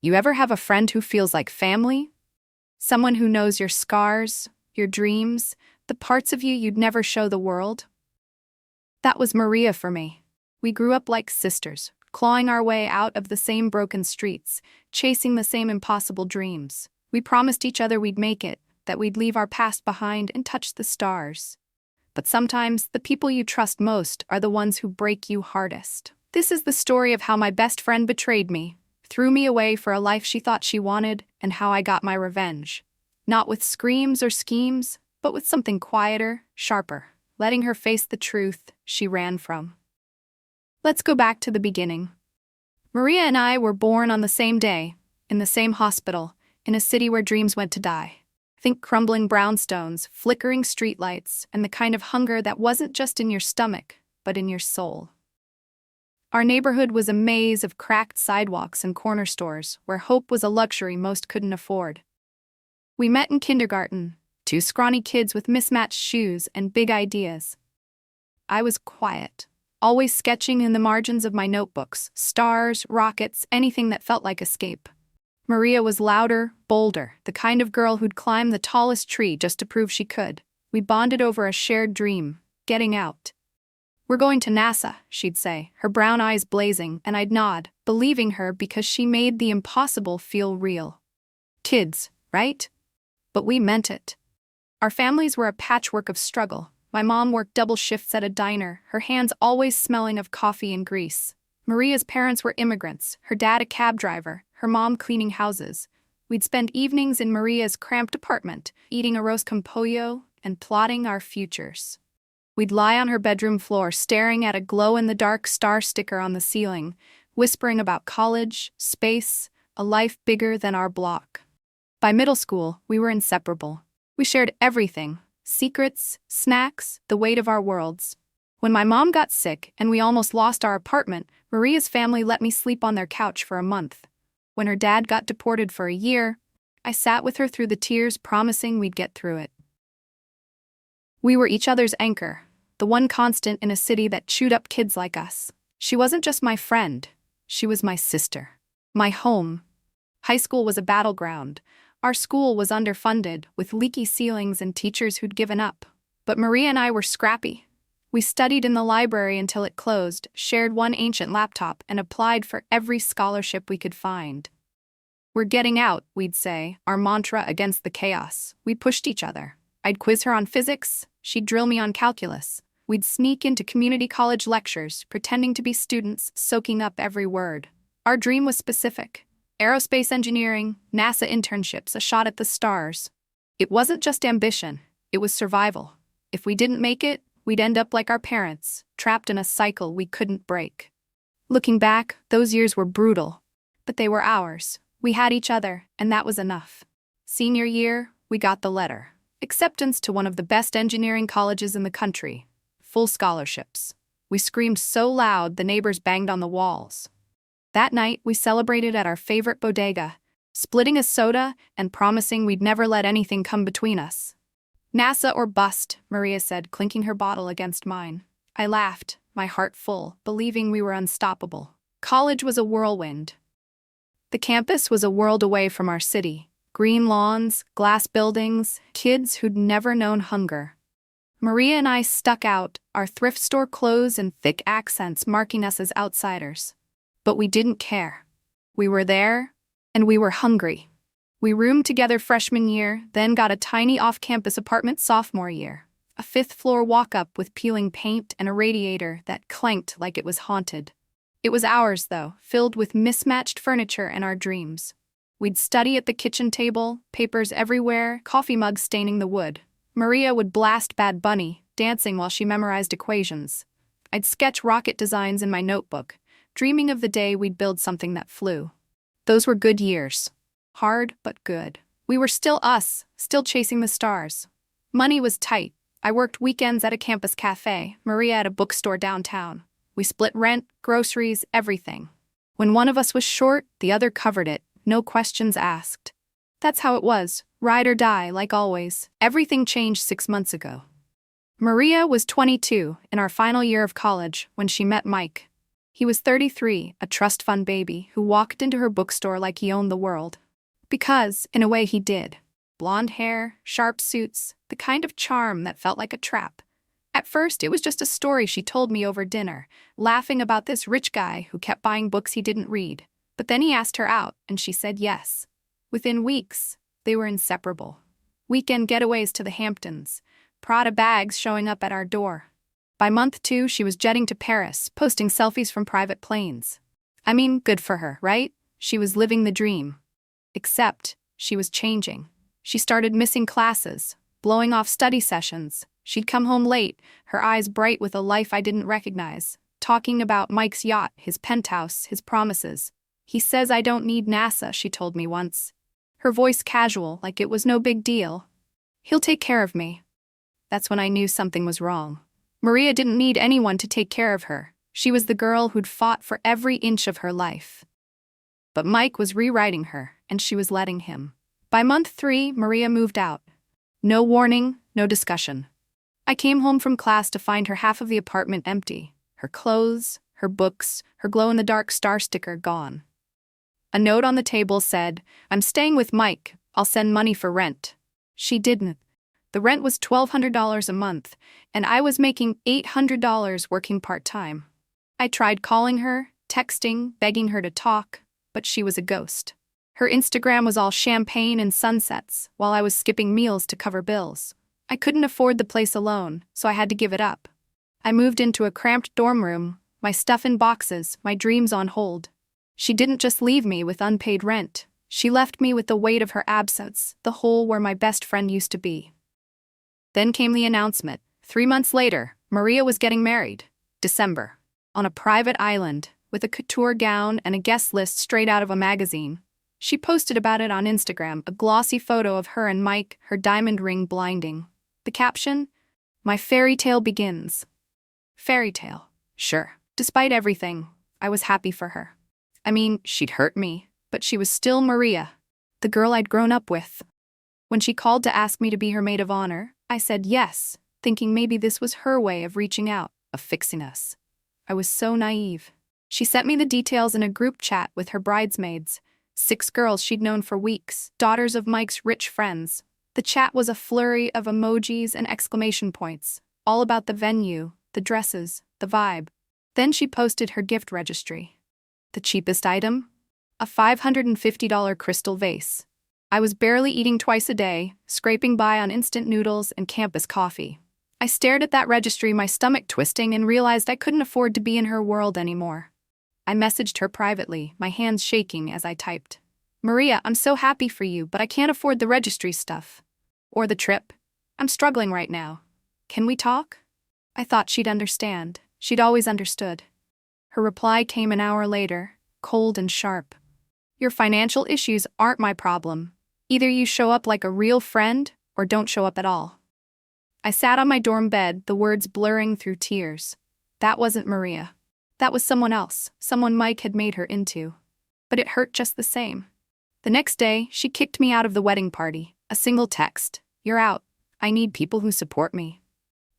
You ever have a friend who feels like family? Someone who knows your scars, your dreams, the parts of you you'd never show the world? That was Maria for me. We grew up like sisters, clawing our way out of the same broken streets, chasing the same impossible dreams. We promised each other we'd make it, that we'd leave our past behind and touch the stars. But sometimes, the people you trust most are the ones who break you hardest. This is the story of how my best friend betrayed me, threw me away for a life she thought she wanted, and how I got my revenge. Not with screams or schemes, but with something quieter, sharper, letting her face the truth she ran from. Let's go back to the beginning. Maria and I were born on the same day, in the same hospital, in a city where dreams went to die. Think crumbling brownstones, flickering streetlights, and the kind of hunger that wasn't just in your stomach, but in your soul. Our neighborhood was a maze of cracked sidewalks and corner stores where hope was a luxury most couldn't afford. We met in kindergarten, two scrawny kids with mismatched shoes and big ideas. I was quiet, always sketching in the margins of my notebooks, stars, rockets, anything that felt like escape. Maria was louder, bolder, the kind of girl who'd climb the tallest tree just to prove she could. We bonded over a shared dream, getting out. "We're going to NASA," she'd say, her brown eyes blazing, and I'd nod, believing her because she made the impossible feel real. Kids, right? But we meant it. Our families were a patchwork of struggle. My mom worked double shifts at a diner, her hands always smelling of coffee and grease. Maria's parents were immigrants, her dad a cab driver, her mom cleaning houses. We'd spend evenings in Maria's cramped apartment, eating arroz con pollo and plotting our futures. We'd lie on her bedroom floor staring at a glow-in-the-dark star sticker on the ceiling, whispering about college, space, a life bigger than our block. By middle school, we were inseparable. We shared everything: secrets, snacks, the weight of our worlds. When my mom got sick and we almost lost our apartment, Maria's family let me sleep on their couch for a month. When her dad got deported for a year, I sat with her through the tears, promising we'd get through it. We were each other's anchor, the one constant in a city that chewed up kids like us. She wasn't just my friend, she was my sister. My home. High school was a battleground. Our school was underfunded, with leaky ceilings and teachers who'd given up. But Maria and I were scrappy. We studied in the library until it closed, shared one ancient laptop, and applied for every scholarship we could find. "We're getting out," we'd say, our mantra against the chaos. We pushed each other. I'd quiz her on physics, she'd drill me on calculus. We'd sneak into community college lectures, pretending to be students, soaking up every word. Our dream was specific: aerospace engineering, NASA internships, a shot at the stars. It wasn't just ambition, it was survival. If we didn't make it, we'd end up like our parents, trapped in a cycle we couldn't break. Looking back, those years were brutal, but they were ours. We had each other, and that was enough. Senior year, we got the letter. Acceptance to one of the best engineering colleges in the country. Full scholarships. We screamed so loud the neighbors banged on the walls. That night, we celebrated at our favorite bodega, splitting a soda and promising we'd never let anything come between us. "NASA or bust," Maria said, clinking her bottle against mine. I laughed, my heart full, believing we were unstoppable. College was a whirlwind. The campus was a world away from our city. Green lawns, glass buildings, kids who'd never known hunger. Maria and I stuck out, our thrift store clothes and thick accents marking us as outsiders. But we didn't care. We were there, and we were hungry. We roomed together freshman year, then got a tiny off-campus apartment sophomore year. A fifth-floor walk-up with peeling paint and a radiator that clanked like it was haunted. It was ours, though, filled with mismatched furniture and our dreams. We'd study at the kitchen table, papers everywhere, coffee mugs staining the wood. Maria would blast Bad Bunny, dancing while she memorized equations. I'd sketch rocket designs in my notebook, dreaming of the day we'd build something that flew. Those were good years. Hard, but good. We were still us, still chasing the stars. Money was tight. I worked weekends at a campus cafe, Maria at a bookstore downtown. We split rent, groceries, everything. When one of us was short, the other covered it, no questions asked. That's how it was, ride or die, like always. Everything changed 6 months ago. Maria was 22, in our final year of college, when she met Mike. He was 33, a trust fund baby who walked into her bookstore like he owned the world. Because, in a way, he did. Blonde hair, sharp suits, the kind of charm that felt like a trap. At first, it was just a story she told me over dinner, laughing about this rich guy who kept buying books he didn't read. But then he asked her out, and she said yes. Within weeks, they were inseparable. Weekend getaways to the Hamptons, Prada bags showing up at our door. By month 2, she was jetting to Paris, posting selfies from private planes. I mean, good for her, right? She was living the dream. Except, she was changing. She started missing classes, blowing off study sessions. She'd come home late, her eyes bright with a life I didn't recognize, talking about Mike's yacht, his penthouse, his promises. He says I don't need NASA, she told me once. Her voice casual, like it was no big deal. He'll take care of me. That's when I knew something was wrong. Maria didn't need anyone to take care of her. She was the girl who'd fought for every inch of her life. But Mike was rewriting her, and she was letting him. By month 3, Maria moved out. No warning, no discussion. I came home from class to find her half of the apartment empty. Her clothes, her books, her glow-in-the-dark star sticker gone. A note on the table said, "I'm staying with Mike. I'll send money for rent." She didn't. The rent was $1,200 a month, and I was making $800 working part-time. I tried calling her, texting, begging her to talk, but she was a ghost. Her Instagram was all champagne and sunsets, while I was skipping meals to cover bills. I couldn't afford the place alone, so I had to give it up. I moved into a cramped dorm room, my stuff in boxes, my dreams on hold. She didn't just leave me with unpaid rent. She left me with the weight of her absence, the hole where my best friend used to be. Then came the announcement. 3 months later, Maria was getting married. December. On a private island, with a couture gown and a guest list straight out of a magazine. She posted about it on Instagram, a glossy photo of her and Mike, her diamond ring blinding. The caption, "My fairy tale begins." Fairy tale. Sure. Despite everything, I was happy for her. I mean, she'd hurt me, but she was still Maria, the girl I'd grown up with. When she called to ask me to be her maid of honor, I said yes, thinking maybe this was her way of reaching out, of fixing us. I was so naive. She sent me the details in a group chat with her bridesmaids, 6 girls she'd known for weeks, daughters of Mike's rich friends. The chat was a flurry of emojis and exclamation points, all about the venue, the dresses, the vibe. Then she posted her gift registry. The cheapest item? A $550 crystal vase. I was barely eating twice a day, scraping by on instant noodles and campus coffee. I stared at that registry, my stomach twisting, and realized I couldn't afford to be in her world anymore. I messaged her privately, my hands shaking as I typed. "Maria, I'm so happy for you, but I can't afford the registry stuff. Or the trip. I'm struggling right now. Can we talk?" I thought she'd understand. She'd always understood. Her reply came an hour later, cold and sharp. "Your financial issues aren't my problem. Either you show up like a real friend, or don't show up at all." I sat on my dorm bed, the words blurring through tears. That wasn't Maria. That was someone else, someone Mike had made her into. But it hurt just the same. The next day, she kicked me out of the wedding party. A single text. "You're out. I need people who support me."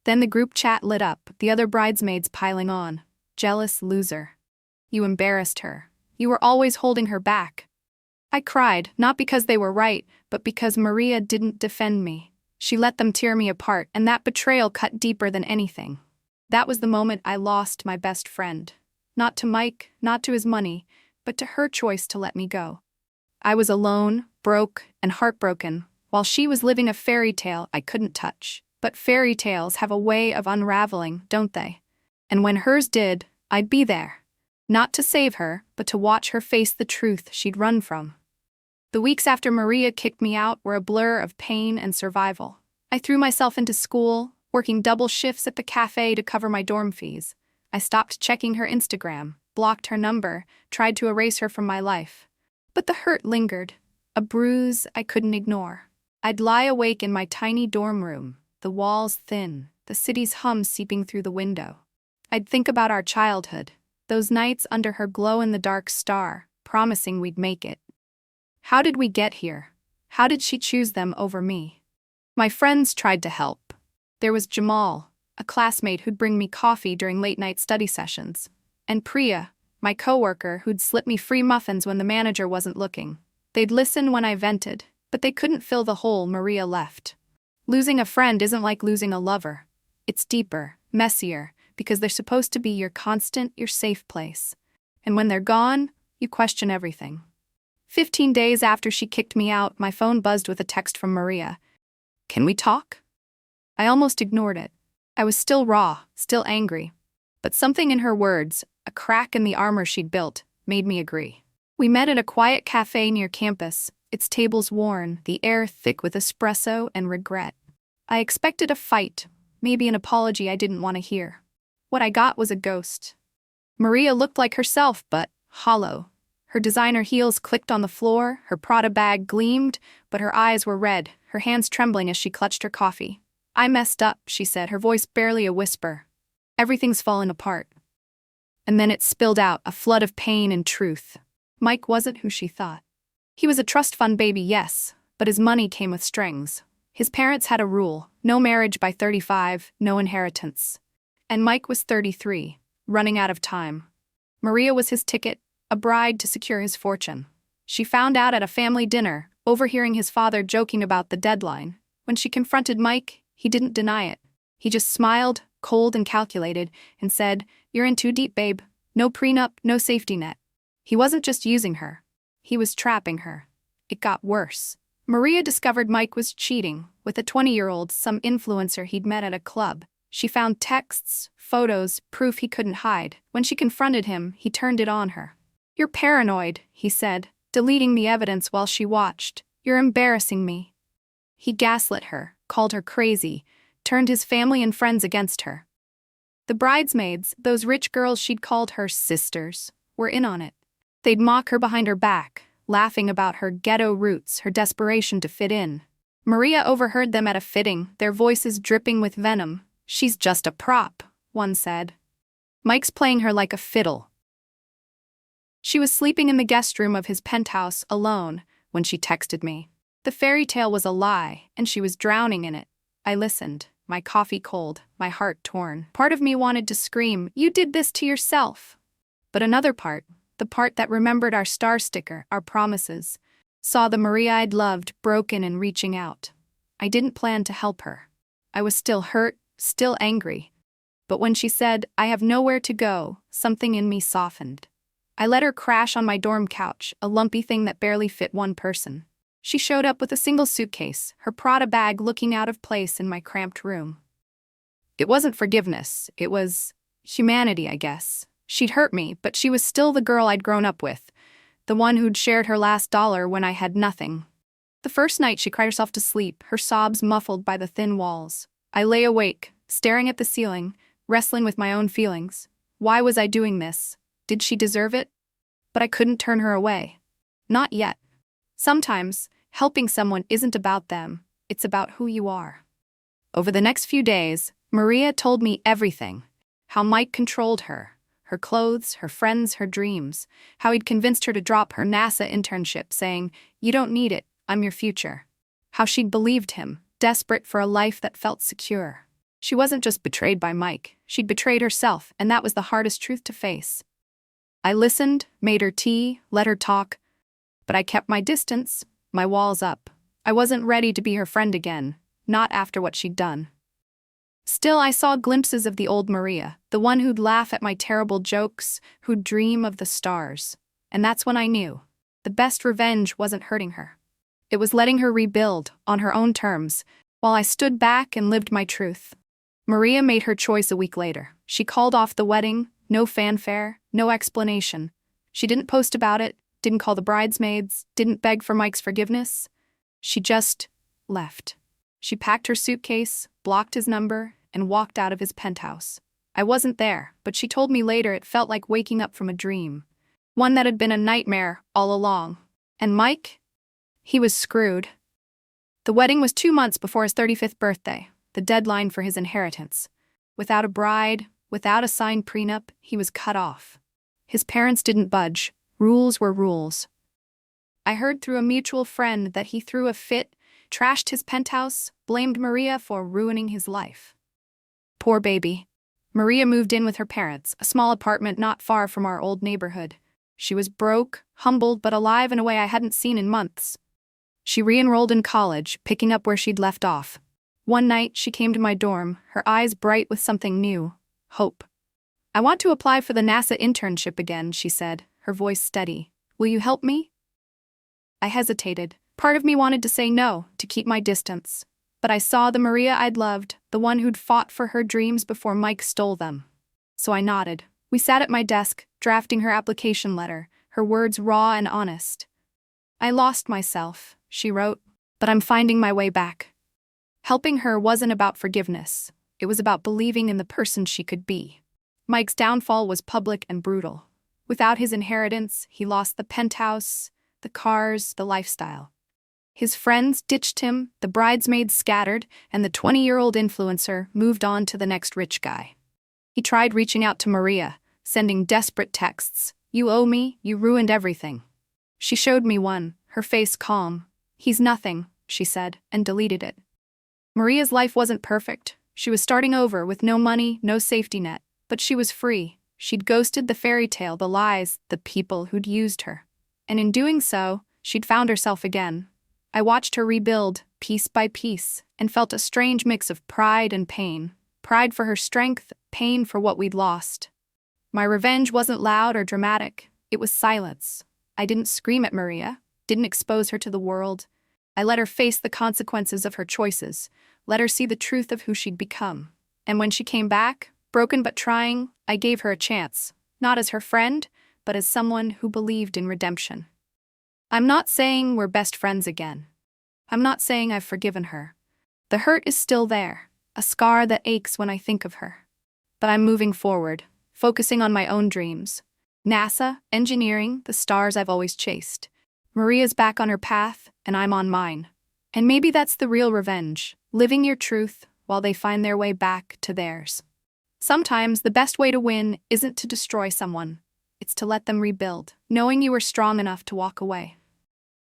Then the group chat lit up, the other bridesmaids piling on. "Jealous loser. You embarrassed her. You were always holding her back." I cried, not because they were right, but because Maria didn't defend me. She let them tear me apart, and that betrayal cut deeper than anything. That was the moment I lost my best friend. Not to Mike, not to his money, but to her choice to let me go. I was alone, broke, and heartbroken, while she was living a fairy tale I couldn't touch. But fairy tales have a way of unraveling, don't they? And when hers did, I'd be there. Not to save her, but to watch her face the truth she'd run from. The weeks after Maria kicked me out were a blur of pain and survival. I threw myself into school, working double shifts at the cafe to cover my dorm fees. I stopped checking her Instagram, blocked her number, tried to erase her from my life. But the hurt lingered, a bruise I couldn't ignore. I'd lie awake in my tiny dorm room, the walls thin, the city's hum seeping through the window. I'd think about our childhood, those nights under her glow-in-the-dark star, promising we'd make it. How did we get here? How did she choose them over me? My friends tried to help. There was Jamal, a classmate who'd bring me coffee during late-night study sessions. And Priya, my coworker who'd slip me free muffins when the manager wasn't looking. They'd listen when I vented, but they couldn't fill the hole Maria left. Losing a friend isn't like losing a lover. It's deeper, messier, because they're supposed to be your constant, your safe place. And when they're gone, you question everything. 15 days after she kicked me out, my phone buzzed with a text from Maria. "Can we talk?" I almost ignored it. I was still raw, still angry. But something in her words, a crack in the armor she'd built, made me agree. We met at a quiet cafe near campus, its tables worn, the air thick with espresso and regret. I expected a fight, maybe an apology I didn't want to hear. What I got was a ghost. Maria looked like herself, but hollow. Her designer heels clicked on the floor, her Prada bag gleamed, but her eyes were red, her hands trembling as she clutched her coffee. "I messed up," she said, her voice barely a whisper. "Everything's fallen apart." And then it spilled out, a flood of pain and truth. Mike wasn't who she thought. He was a trust fund baby, yes, but his money came with strings. His parents had a rule: no marriage by 35, no inheritance. And Mike was 33, running out of time. Maria was his ticket, a bride to secure his fortune. She found out at a family dinner, overhearing his father joking about the deadline. When she confronted Mike, he didn't deny it. He just smiled, cold and calculated, and said, "You're in too deep, babe. No prenup, no safety net." He wasn't just using her. He was trapping her. It got worse. Maria discovered Mike was cheating with a 20-year-old, some influencer he'd met at a club. She found texts, photos, proof he couldn't hide. When she confronted him, he turned it on her. "You're paranoid," he said, deleting the evidence while she watched. "You're embarrassing me." He gaslit her, called her crazy, turned his family and friends against her. The bridesmaids, those rich girls she'd called her sisters, were in on it. They'd mock her behind her back, laughing about her ghetto roots, her desperation to fit in. Maria overheard them at a fitting, their voices dripping with venom. "She's just a prop," one said. "Mike's playing her like a fiddle." She was sleeping in the guest room of his penthouse, alone, when she texted me. The fairy tale was a lie, and she was drowning in it. I listened, my coffee cold, my heart torn. Part of me wanted to scream, "You did this to yourself." But another part, the part that remembered our star sticker, our promises, saw the Maria I'd loved broken and reaching out. I didn't plan to help her. I was still hurt, still angry. But when she said, "I have nowhere to go," something in me softened. I let her crash on my dorm couch, a lumpy thing that barely fit one person. She showed up with a single suitcase, her Prada bag looking out of place in my cramped room. It wasn't forgiveness, it was humanity, I guess. She'd hurt me, but she was still the girl I'd grown up with, the one who'd shared her last dollar when I had nothing. The first night she cried herself to sleep, her sobs muffled by the thin walls. I lay awake, staring at the ceiling, wrestling with my own feelings. Why was I doing this? Did she deserve it? But I couldn't turn her away. Not yet. Sometimes, helping someone isn't about them, it's about who you are. Over the next few days, Maria told me everything. How Mike controlled her clothes, her friends, her dreams. How he'd convinced her to drop her NASA internship, saying, "You don't need it, I'm your future." How she'd believed him, desperate for a life that felt secure. She wasn't just betrayed by Mike, she'd betrayed herself, and that was the hardest truth to face. I listened, made her tea, let her talk, but I kept my distance, my walls up. I wasn't ready to be her friend again, not after what she'd done. Still, I saw glimpses of the old Maria, the one who'd laugh at my terrible jokes, who'd dream of the stars. And that's when I knew. The best revenge wasn't hurting her. It was letting her rebuild, on her own terms, while I stood back and lived my truth. Maria made her choice a week later. She called off the wedding, no fanfare, no explanation. She didn't post about it, didn't call the bridesmaids, didn't beg for Mike's forgiveness. She just left. She packed her suitcase, blocked his number, and walked out of his penthouse. I wasn't there, but she told me later it felt like waking up from a dream. One that had been a nightmare all along. And Mike? He was screwed. The wedding was 2 months before his 35th birthday, the deadline for his inheritance. Without a bride, without a signed prenup, he was cut off. His parents didn't budge. Rules were rules. I heard through a mutual friend that he threw a fit, trashed his penthouse, blamed Maria for ruining his life. Poor baby. Maria moved in with her parents, a small apartment not far from our old neighborhood. She was broke, humbled, but alive in a way I hadn't seen in months. She re-enrolled in college, picking up where she'd left off. One night, she came to my dorm, her eyes bright with something new: hope. "I want to apply for the NASA internship again," she said, her voice steady. "Will you help me?" I hesitated. Part of me wanted to say no, to keep my distance. But I saw the Maria I'd loved, the one who'd fought for her dreams before Mike stole them. So I nodded. We sat at my desk, drafting her application letter, her words raw and honest. "I lost myself," she wrote, "but I'm finding my way back." Helping her wasn't about forgiveness. It was about believing in the person she could be. Mike's downfall was public and brutal. Without his inheritance, he lost the penthouse, the cars, the lifestyle. His friends ditched him, the bridesmaids scattered, and the 20-year-old influencer moved on to the next rich guy. He tried reaching out to Maria, sending desperate texts. "You owe me, you ruined everything." She showed me one, her face calm. "He's nothing," she said, and deleted it. Maria's life wasn't perfect. She was starting over with no money, no safety net. But she was free. She'd ghosted the fairy tale, the lies, the people who'd used her. And in doing so, she'd found herself again. I watched her rebuild, piece by piece, and felt a strange mix of pride and pain. Pride for her strength, pain for what we'd lost. My revenge wasn't loud or dramatic. It was silence. I didn't scream at Maria, didn't expose her to the world. I let her face the consequences of her choices, let her see the truth of who she'd become. And when she came back, broken but trying, I gave her a chance, not as her friend, but as someone who believed in redemption. I'm not saying we're best friends again. I'm not saying I've forgiven her. The hurt is still there, a scar that aches when I think of her. But I'm moving forward, focusing on my own dreams. NASA, engineering, the stars I've always chased. Maria's back on her path, and I'm on mine. And maybe that's the real revenge, living your truth while they find their way back to theirs. Sometimes the best way to win isn't to destroy someone. It's to let them rebuild, knowing you were strong enough to walk away.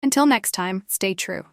Until next time, stay true.